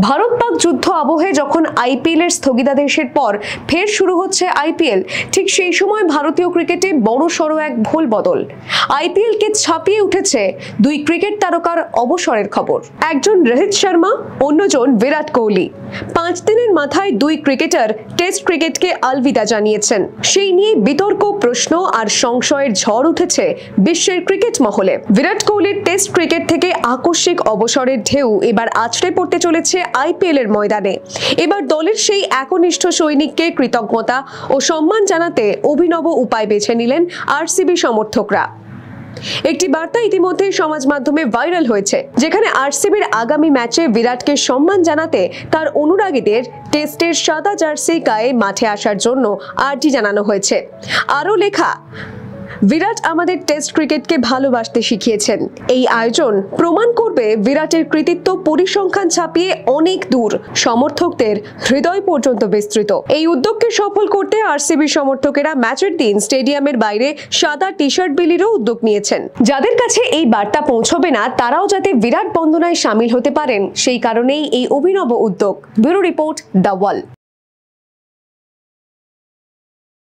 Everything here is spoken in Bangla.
ভারত পাক যুদ্ধ আবহে যখন আইপিএল এর স্থগিতাদেশের পর ফের শুরু হচ্ছে আইপিএল, ঠিক সেই সময় ভারতীয় ক্রিকেটে বড়সড় এক ভুল বদল। আইপিএল কে ছাপিয়ে উঠেছে দুই ক্রিকেট তারকার অবসরের খবর। একজন রোহিত শর্মা, অন্যজন বিরাট কোহলি। 5 দিনের মাথায় দুই ক্রিকেটার টেস্ট ক্রিকেটকে আলবিদা জানিয়েছেন। সেই নিয়ে বিতর্ক, প্রশ্ন আর সংশয়ের ঝড় উঠেছে বিশ্বের ক্রিকেট মহলে। বিরাট কোহলির টেস্ট ক্রিকেট থেকে আকস্মিক অবসরের ঢেউ এবার আছড়ে পড়তে চলেছে আইপিএল এর ময়দানে। এবার দলের সেই একনিষ্ঠ সৈনিককে কৃতজ্ঞতা ও সম্মান জানাতে অভিনব উপায় বেছে নিলেন আরসিবি সমর্থকরা। একটি বার্তা ইতিমধ্যে সমাজ মাধ্যমে ভাইরাল হয়েছে, যেখানে আরসিবির আগামী ম্যাচে বিরাটকে সম্মান জানাতে তার অনুরাগীদের টেস্টের সাদা জার্সি গায়ে মাঠে আসার জন্য আর্জি জানানো হয়েছে। আরও লেখা, বিরাট আমাদের টেস্ট ক্রিকেটকে ভালোবাসতে শিখিয়েছেন। এই আয়োজন প্রমাণ করবে বিরাটের কৃতিত্ব পরিসংখ্যান ছাপিয়ে অনেক দূর, সমর্থকদের হৃদয় পর্যন্ত বিস্তৃত। এই উদ্যোগকে সফল করতে আরসিবি সমর্থকেরা ম্যাচের দিন স্টেডিয়ামের বাইরে সাদা টি শার্ট বিলিরও উদ্যোগ নিয়েছেন। যাদের কাছে এই বার্তা পৌঁছবে না, তারাও যাতে বিরাট বন্দনায় সামিল হতে পারেন, সেই কারণেই এই অভিনব উদ্যোগ। Bureau report, the wall.